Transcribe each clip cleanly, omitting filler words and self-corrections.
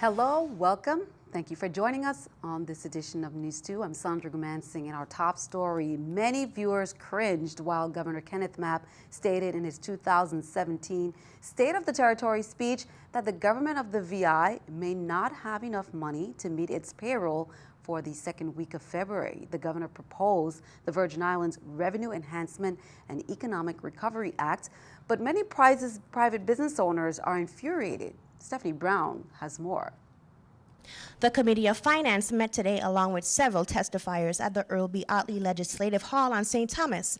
Hello, welcome. Thank you for joining us on this edition of News 2. I'm Sandra Gumansing. In our top story, many viewers cringed while Governor Kenneth Mapp stated in his 2017 State of the Territory speech that the government of the VI may not have enough money to meet its payroll for the second week of February. The governor proposed the Virgin Islands Revenue Enhancement and Economic Recovery Act, but many private business owners are infuriated. Stephanie Brown has more. The Committee of Finance met today along with several testifiers at the Earl B. Otley Legislative Hall on St. Thomas.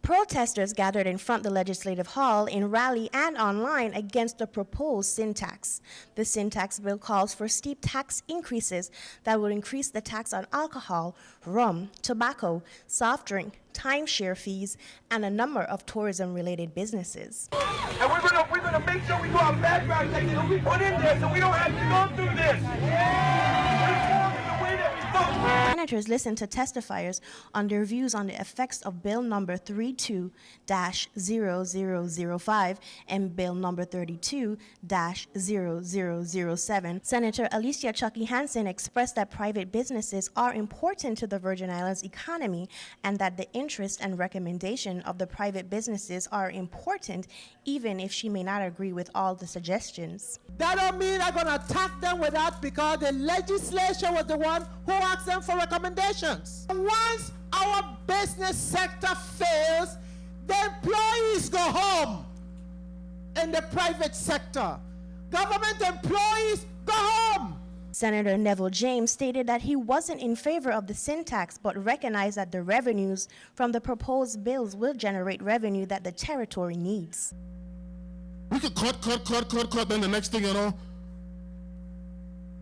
Protesters gathered in front of the Legislative Hall in rally and online against the proposed sin tax. The sin tax bill calls for steep tax increases that will increase the tax on alcohol, rum, tobacco, soft drink, timeshare fees, and a number of tourism-related businesses. And we're gonna make sure we do our background checks that we put in there so we don't have to go through this. Senators listened to testifiers on their views on the effects of Bill number 32-0005 and Bill number 32-0007. Senator Alicia Chucky Hansen expressed that private businesses are important to the Virgin Islands economy and that the interest and recommendation of the private businesses are important even if she may not agree with all the suggestions. That don't mean I'm going to attack them with that because the legislature was the one who asked them for recommendations. Once our business sector fails, the employees go home in the private sector. Government employees go home. Senator Neville James stated that he wasn't in favor of the sin tax, but recognized that the revenues from the proposed bills will generate revenue that the territory needs. We could cut, then the next thing you know,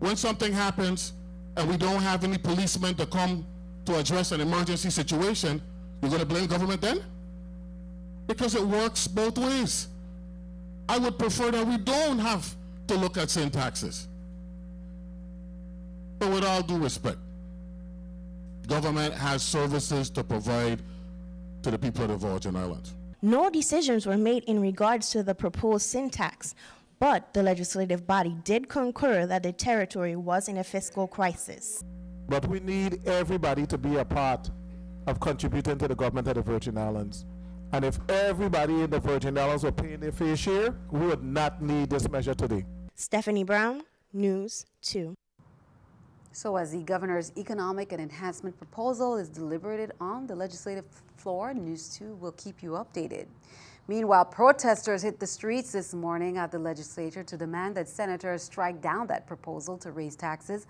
when something happens and we don't have any policemen to come to address an emergency situation, you're going to blame government then? Because it works both ways. I would prefer that we don't have to look at sin taxes. But with all due respect, government has services to provide to the people of the Virgin Islands. No decisions were made in regards to the proposed sin tax, but the legislative body did concur that the territory was in a fiscal crisis. But we need everybody to be a part of contributing to the government of the Virgin Islands. And if everybody in the Virgin Islands were paying their fair share, we would not need this measure today. Stephanie Brown, News 2. So as the governor's economic and enhancement proposal is deliberated on the legislative floor, News 2 will keep you updated. Meanwhile, protesters hit the streets this morning at the legislature to demand that senators strike down that proposal to raise taxes.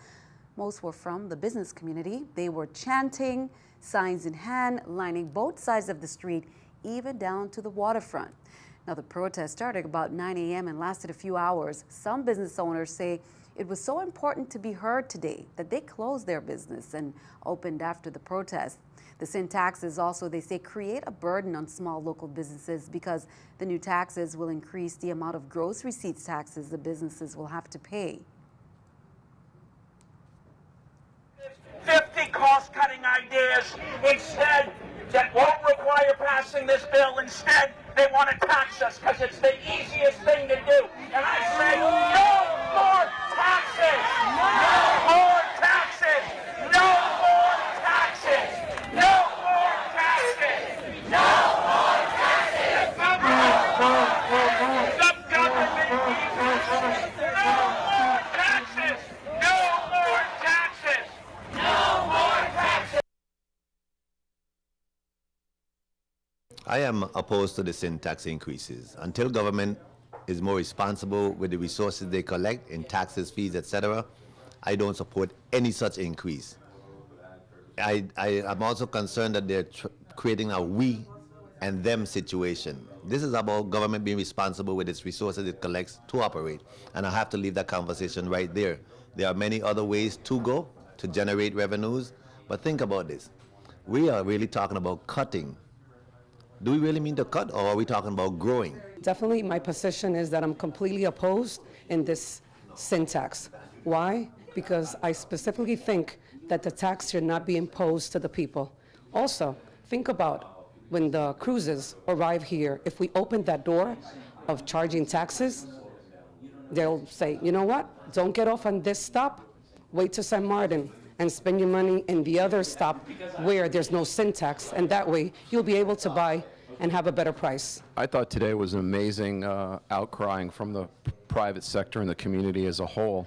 Most were from the business community. They were chanting, signs in hand, lining both sides of the street, even down to the waterfront. Now, the protest started about 9 a.m. and lasted a few hours. Some business owners say it was so important to be heard today that they closed their business and opened after the protest. The sin taxes also, they say, create a burden on small local businesses because the new taxes will increase the amount of gross receipts taxes the businesses will have to pay. 50 cost-cutting ideas instead that won't require passing this bill. Instead, they want to tax us because it's the easiest thing to do. And I say, no more taxes! No more taxes! No more taxes! No more taxes! No more taxes! The government needs us. No more taxes! No more taxes! No more taxes! I am opposed to the sin tax increases. Until government is more responsible with the resources they collect in taxes, fees, etc., I don't support any such increase. I am also concerned that they're creating a we and them situation. This is about government being responsible with its resources it collects to operate, and I have to leave that conversation right there. There are many other ways to go to generate revenues, but think about this. We are really talking about cutting. Do we really mean to cut, or are we talking about growing? Definitely, my position is that I'm completely opposed in this sin tax. Why? Because I specifically think that the tax should not be imposed to the people. Also, think about when the cruises arrive here, if we open that door of charging taxes, They'll say, you know what, don't get off on this stop, wait to San Martin and spend your money in the other stop where there's no sin tax, and that way you'll be able to buy and have a better price. I thought today was an amazing outcrying from the private sector and the community as a whole,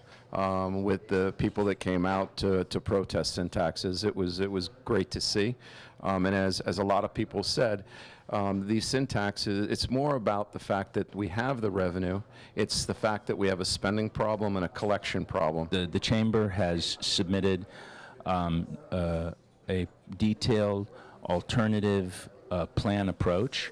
with the people that came out to protest sin taxes. It was great to see, and as a lot of people said, these sin taxes, it's more about the fact that we have the revenue. It's the fact that we have a spending problem and a collection problem. The Chamber has submitted a detailed alternative plan approach.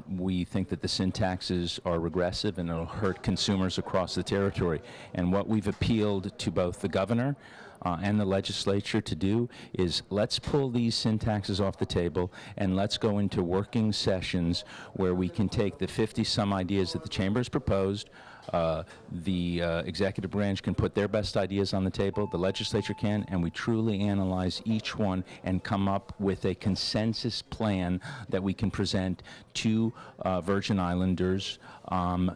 We think that the sin taxes are regressive and it'll hurt consumers across the territory. And what we've appealed to both the governor and the legislature to do is let's pull these sin taxes off the table and let's go into working sessions where we can take the 50-some ideas that the Chamber has proposed. The executive branch can put their best ideas on the table, the legislature can, and we truly analyze each one and come up with a consensus plan that we can present to Virgin Islanders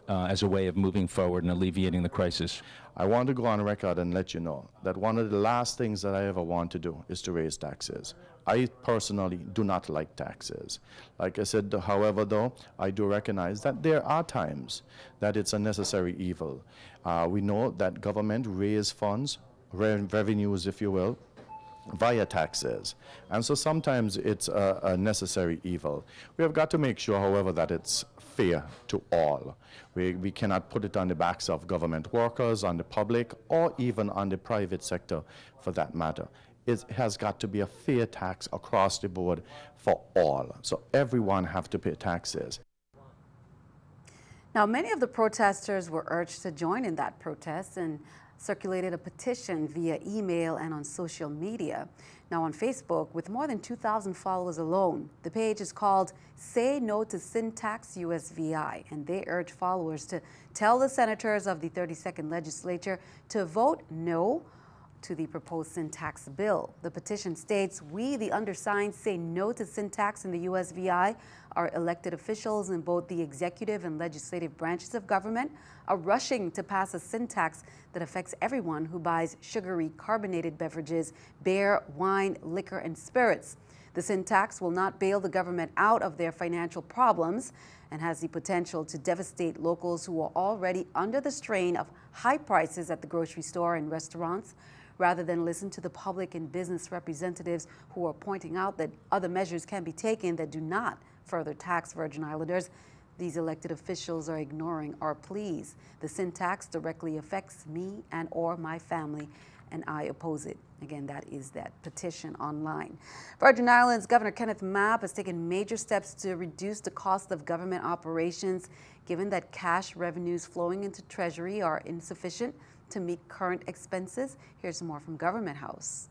as a way of moving forward and alleviating the crisis. I want to go on record and let you know that one of the last things that I ever want to do is to raise taxes. I personally do not like taxes. Like I said, however, though, I do recognize that there are times that it's a necessary evil. We know that government raise funds, revenues, if you will, via taxes. And so sometimes it's a necessary evil. We have got to make sure, however, that it's fair to all. We cannot put it on the backs of government workers, on the public, or even on the private sector for that matter. It has got to be a fair tax across the board for all. So everyone have to pay taxes. Now, many of the protesters were urged to join in that protest and circulated a petition via email and on social media. Now on Facebook, with more than 2,000 followers alone, the page is called Say No to Sin Tax USVI, and they urge followers to tell the senators of the 32nd legislature to vote no to the proposed sin tax bill. The petition states, we, the undersigned, say no to sin tax in the USVI. Our elected officials in both the executive and legislative branches of government are rushing to pass a sin tax that affects everyone who buys sugary carbonated beverages, beer, wine, liquor, and spirits. The sin tax will not bail the government out of their financial problems and has the potential to devastate locals who are already under the strain of high prices at the grocery store and restaurants. Rather than listen to the public and business representatives who are pointing out that other measures can be taken that do not further tax Virgin Islanders, these elected officials are ignoring our pleas. The sin tax directly affects me and or my family, and I oppose it. Again, that is that petition online. Virgin Islands Governor Kenneth Mapp has taken major steps to reduce the cost of government operations, given that cash revenues flowing into Treasury are insufficient to meet current expenses. Here's more from Government House.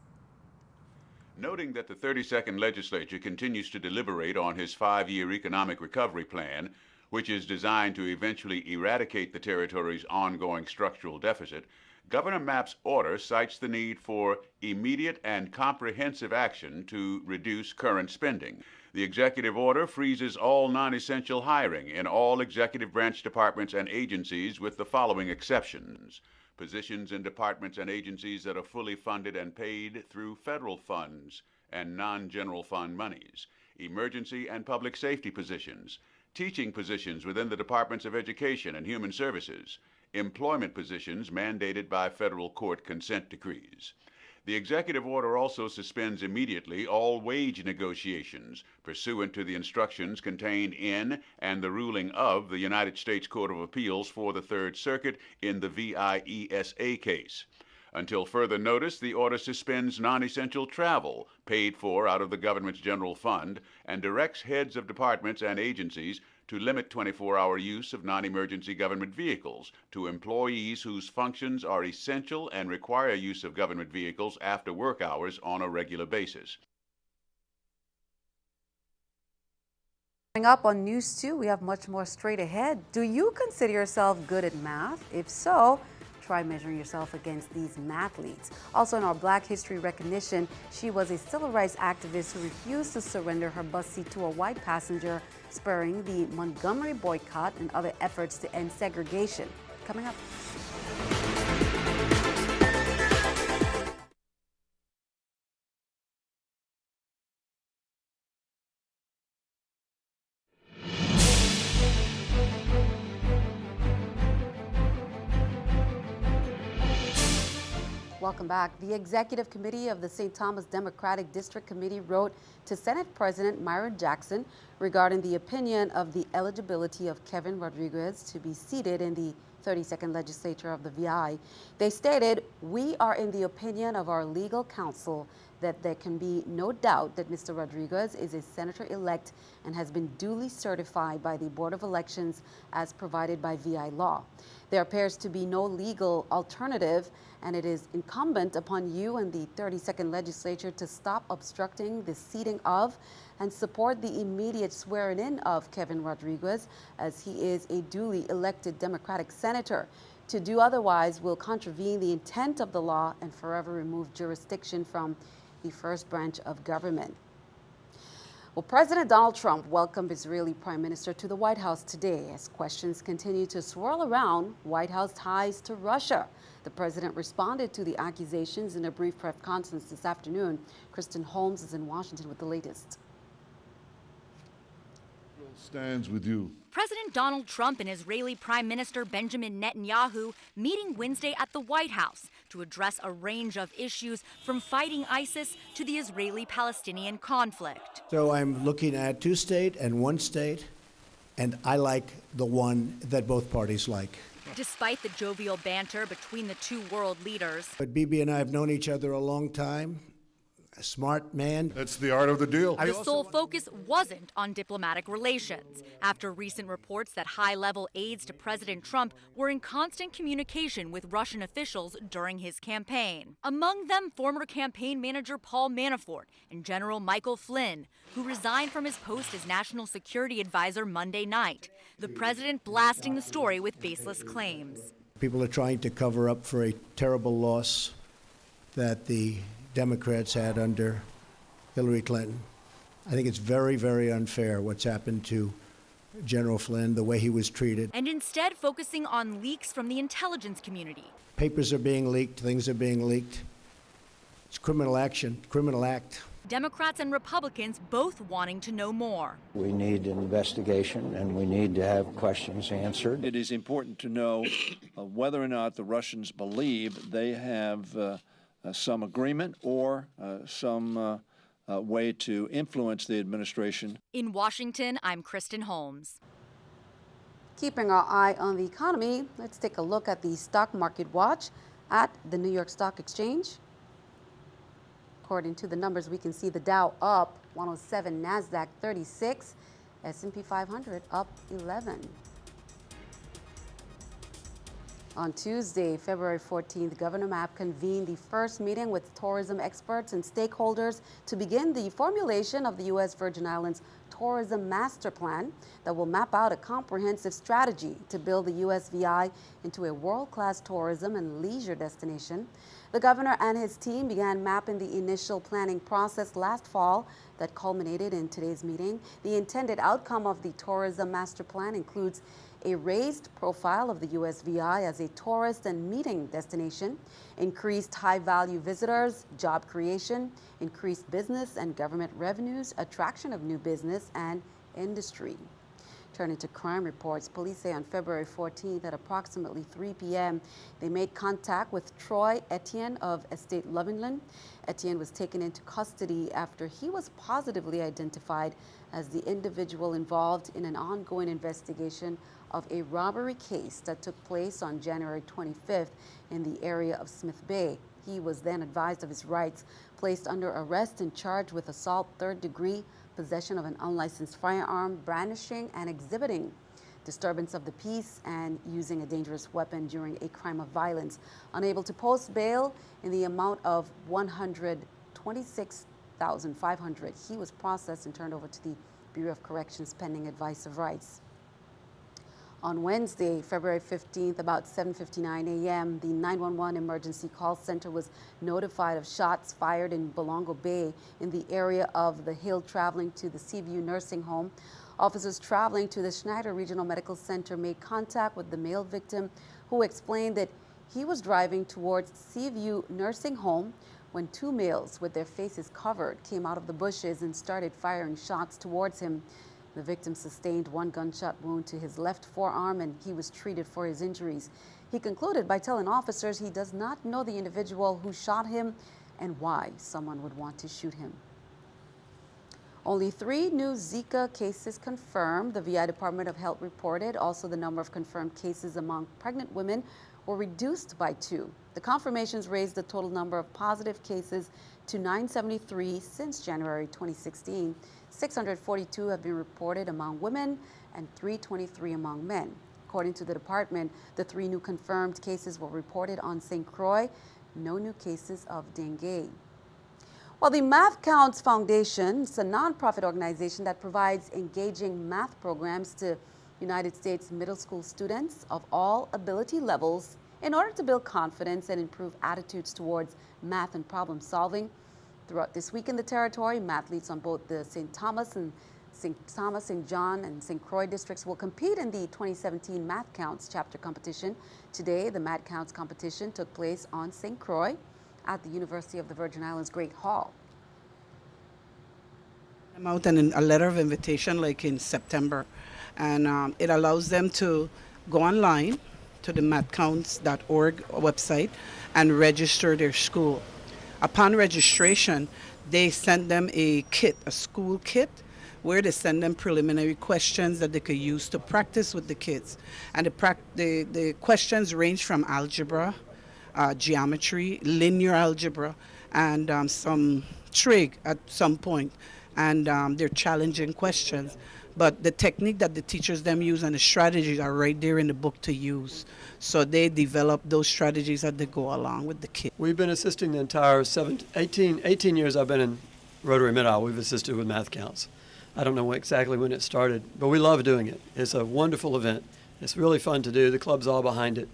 Noting that the 32nd legislature continues to deliberate on his 5-year economic recovery plan, which is designed to eventually eradicate the territory's ongoing structural deficit, Governor Mapp's order cites the need for immediate and comprehensive action to reduce current spending. The executive order freezes all non-essential hiring in all executive branch departments and agencies with the following exceptions. Positions in departments and agencies that are fully funded and paid through federal funds and non-general fund monies, emergency and public safety positions, teaching positions within the Departments of Education and Human Services, employment positions mandated by federal court consent decrees. The executive order also suspends immediately all wage negotiations pursuant to the instructions contained in and the ruling of the United States Court of Appeals for the Third Circuit in the VIESA case. Until further notice, the order suspends non-essential travel paid for out of the government's general fund and directs heads of departments and agencies to limit 24-hour use of non-emergency government vehicles to employees whose functions are essential and require use of government vehicles after work hours on a regular basis. Coming up on News 2, we have much more straight ahead. Do you consider yourself good at math? If so, try measuring yourself against these mathletes. Also in our Black History recognition, she was a civil rights activist who refused to surrender her bus seat to a white passenger, spurring the Montgomery boycott and other efforts to end segregation. coming up. Welcome back. The Executive Committee of the St. Thomas Democratic District Committee wrote to Senate President Myron Jackson regarding the opinion of the eligibility of Kevin Rodriguez to be seated in the 32nd Legislature of the VI. They stated, "We are in the opinion of our legal counsel that there can be no doubt that Mr. Rodriguez is a senator-elect and has been duly certified by the Board of Elections as provided by VI law. There appears to be no legal alternative, and it is incumbent upon you and the 32nd Legislature to stop obstructing the seating of and support the immediate swearing-in of Kevin Rodriguez, as he is a duly elected Democratic senator. To do otherwise will contravene the intent of the law and forever remove jurisdiction from the first branch of government." Well, President Donald Trump welcomed Israeli Prime Minister to the White House today as questions continue to swirl around White House ties to Russia. The president responded to the accusations in a brief press conference this afternoon. Kristen Holmes is in Washington with the latest. Stands with you. President Donald Trump and Israeli Prime Minister Benjamin Netanyahu meeting Wednesday at the White House to address a range of issues from fighting ISIS to the Israeli-Palestinian conflict. So I'm looking at two-state and one-state, and I like the one that both parties like. Despite the jovial banter between the two world leaders, But Bibi and I have known each other a long time. A smart man. That's the art of the deal. the sole focus wasn't on diplomatic relations, after recent reports that high-level aides to President Trump were in constant communication with Russian officials during his campaign. Among them, former campaign manager Paul Manafort and General Michael Flynn, who resigned from his post as National Security Advisor Monday night. The president blasting the story with baseless claims. People are trying to cover up for a terrible loss that the Democrats had under Hillary Clinton. I think it's very, very unfair what's happened to General Flynn, the way he was treated. And instead focusing on leaks from the intelligence community. Papers are being leaked, things are being leaked. It's criminal action, criminal act. Democrats and Republicans both wanting to know more. We need an investigation and we need to have questions answered. It is important to know whether or not the Russians believe they have some agreement or some way to influence the administration. In Washington, I'm Kristen Holmes. Keeping our eye on the economy, let's take a look at the stock market watch at the New York Stock Exchange. According to the numbers, we can see the Dow up 107, NASDAQ 36, S&P 500 up 11. On Tuesday, February 14th, Governor Mapp convened the first meeting with tourism experts and stakeholders to begin the formulation of the U.S. Virgin Islands Tourism Master Plan that will map out a comprehensive strategy to build the USVI into a world-class tourism and leisure destination. The governor and his team began mapping the initial planning process last fall that culminated in today's meeting. The intended outcome of the Tourism Master Plan includes a raised profile of the USVI as a tourist and meeting destination, increased high-value visitors, job creation, increased business and government revenues, attraction of new business and industry. Turning to crime reports, police say on February 14th at approximately 3 p.m., they made contact with Troy Etienne of Estate Lovinland. Etienne was taken into custody after he was positively identified as the individual involved in an ongoing investigation of a robbery case that took place on January 25th in the area of Smith Bay. He was then advised of his rights, placed under arrest and charged with assault third degree, possession of an unlicensed firearm, brandishing and exhibiting disturbance of the peace, and using a dangerous weapon during a crime of violence. Unable to post bail in the amount of $126,500, he was processed and turned over to the Bureau of Corrections pending advice of rights. On Wednesday, February 15th, about 7:59 a.m., the 911 emergency call center was notified of shots fired in Bolongo Bay in the area of the Hill traveling to the Seaview Nursing Home. Officers traveling to the Schneider Regional Medical Center made contact with the male victim, who explained that he was driving towards Seaview Nursing Home when two males with their faces covered came out of the bushes and started firing shots towards him. The victim sustained one gunshot wound to his left forearm, and he was treated for his injuries. He concluded by telling officers he does not know the individual who shot him and why someone would want to shoot him. Only 3 new Zika cases confirmed, the VI Department of Health reported. Also, the number of confirmed cases among pregnant women were reduced by 2. The confirmations raised the total number of positive cases to 973 since January 2016. 642 have been reported among women and 323 among men. According to the department, the 3 new confirmed cases were reported on St. Croix. No new cases of dengue. Well, the Math Counts Foundation is a nonprofit organization that provides engaging math programs to United States middle school students of all ability levels in order to build confidence and improve attitudes towards math and problem solving. Throughout this week in the territory, mathletes on both the St. Thomas, St. John, and St. Croix districts will compete in the 2017 Math Counts chapter competition. Today, the Math Counts competition took place on St. Croix at the University of the Virgin Islands Great Hall. I'm out in a letter of invitation like in September, and it allows them to go online to the mathcounts.org website and register their school. Upon registration, they send them a kit, a school kit, where they send them preliminary questions that they could use to practice with the kids. And the questions range from algebra, geometry, linear algebra, and some trig at some point. And they're challenging questions. But the technique that the teachers them use and the strategies are right there in the book to use. So they develop those strategies as they go along with the kids. We've been assisting the entire 18 years I've been in Rotary Mid-Isle. We've assisted with Math Counts. I don't know exactly when it started, but we love doing it. It's a wonderful event. It's really fun to do. The club's all behind it.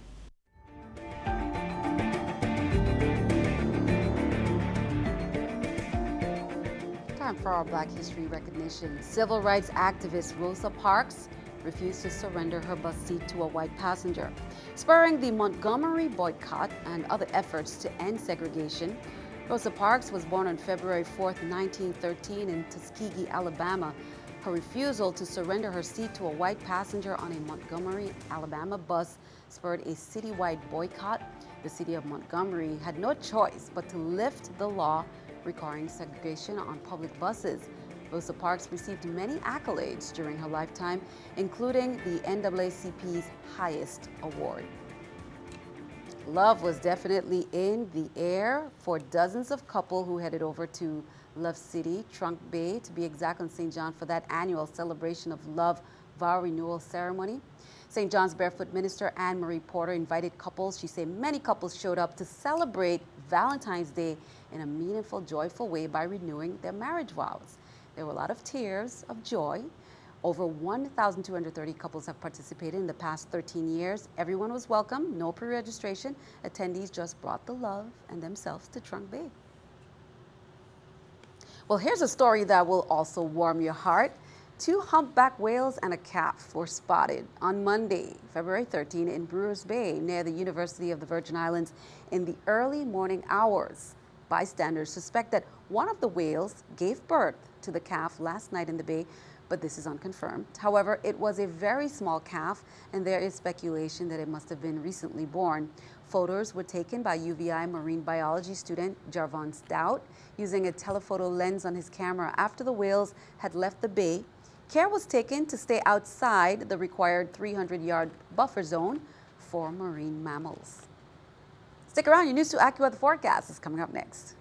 Time for our Black History recognition. Civil rights activist Rosa Parks refused to surrender her bus seat to a white passenger. Spurring the Montgomery boycott and other efforts to end segregation, Rosa Parks was born on February 4, 1913 in Tuskegee, Alabama. Her refusal to surrender her seat to a white passenger on a Montgomery, Alabama bus spurred a citywide boycott. The city of Montgomery had no choice but to lift the law requiring segregation on public buses. Rosa Parks received many accolades during her lifetime, including the NAACP's highest award. Love was definitely in the air for dozens of couples who headed over to Love City, Trunk Bay, to be exact, on St. John for that annual celebration of love vow renewal ceremony. St. John's Barefoot Minister Anne Marie Porter invited couples. She said many couples showed up to celebrate Valentine's Day in a meaningful, joyful way by renewing their marriage vows. There were a lot of tears of joy. Over 1,230 couples have participated in the past 13 years. Everyone was welcome, no pre-registration. Attendees just brought the love and themselves to Trunk Bay. Well, here's a story that will also warm your heart. 2 humpback whales and a calf were spotted on Monday, February 13, in Brewers Bay near the University of the Virgin Islands in the early morning hours. Bystanders suspect that one of the whales gave birth to the calf last night in the bay, but this is unconfirmed. However, it was a very small calf, and there is speculation that it must have been recently born. Photos were taken by UVI marine biology student Jarvon Stout using a telephoto lens on his camera after the whales had left the bay. Care was taken to stay outside the required 300-yard buffer zone for marine mammals. Stick around, your News 2 AccuWeather forecast is coming up next.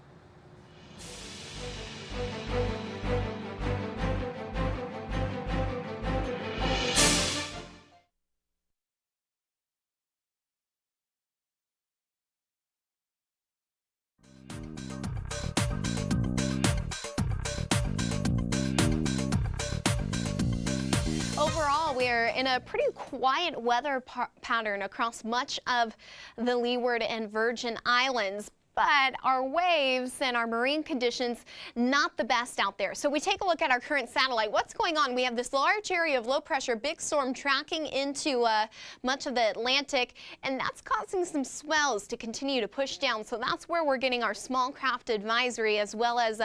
Overall, we're in a pretty quiet weather pattern across much of the Leeward and Virgin Islands. but our waves and our marine conditions not the best out there. So we take a look at our current satellite. What's going on? We have this large area of low pressure, big storm tracking into much of the Atlantic, and that's causing some swells to continue to push down. So that's where we're getting our small craft advisory as well as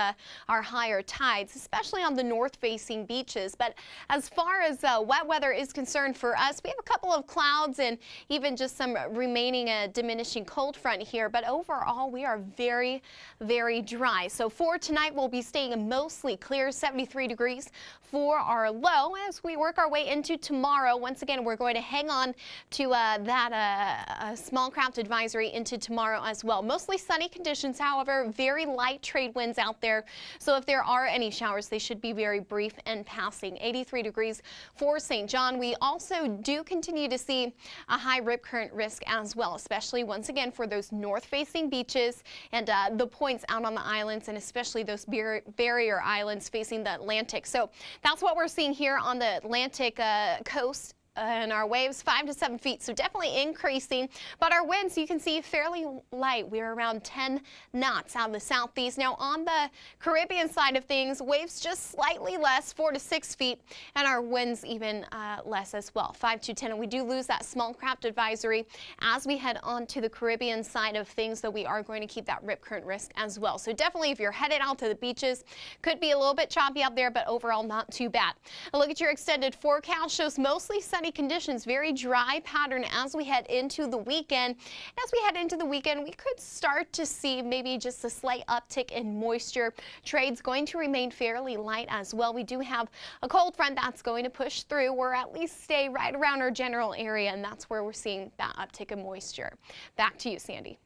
our higher tides, especially on the north-facing beaches. But as far as wet weather is concerned for us, we have a couple of clouds and even just some remaining diminishing cold front here. But overall, we are very, very dry. So for tonight, we'll be staying mostly clear, 73 degrees for our low. As we work our way into tomorrow, once again, we're going to hang on to that small craft advisory into tomorrow as well. Mostly sunny conditions, however, very light trade winds out there. So if there are any showers, they should be very brief and passing. 83 degrees for St. John. We also do continue to see a high rip current risk as well, especially once again for those north-facing beaches and the points out on the islands, and especially those barrier islands facing the Atlantic. So that's what we're seeing here on the Atlantic coast. And our waves 5 to 7 feet, so definitely increasing. But our winds, you can see, fairly light. We're around 10 knots out of the southeast. Now on the Caribbean side of things, waves just slightly less, 4 to 6 feet, and our winds even less as well, 5 to 10. And we do lose that small craft advisory as we head on to the Caribbean side of things, though we are going to keep that rip current risk as well. So definitely, if you're headed out to the beaches, could be a little bit choppy out there, but overall not too bad. A look at your extended forecast shows mostly sunny conditions, very dry pattern as we head into the weekend. As we head into the weekend, we could start to see maybe just a slight uptick in moisture. Trade's going to remain fairly light as well. We do have a cold front that's going to push through, or at least stay right around our general area, and that's where we're seeing that uptick in moisture. Back to you, Sandy.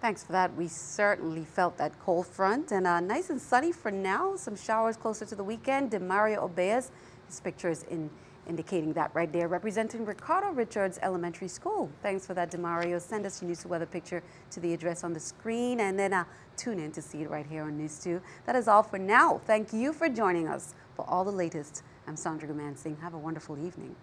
Thanks for that. We certainly felt that cold front, and nice and sunny for now. Some showers closer to the weekend. Demario Obeas, his picture is indicating that right there, representing Ricardo Richards Elementary School. Thanks for that, Demario. Send us your News 2 weather picture to the address on the screen, and then tune in to see it right here on News 2. That is all for now. Thank you for joining us for all the latest. I'm Sandra Gumansing. Have a wonderful evening.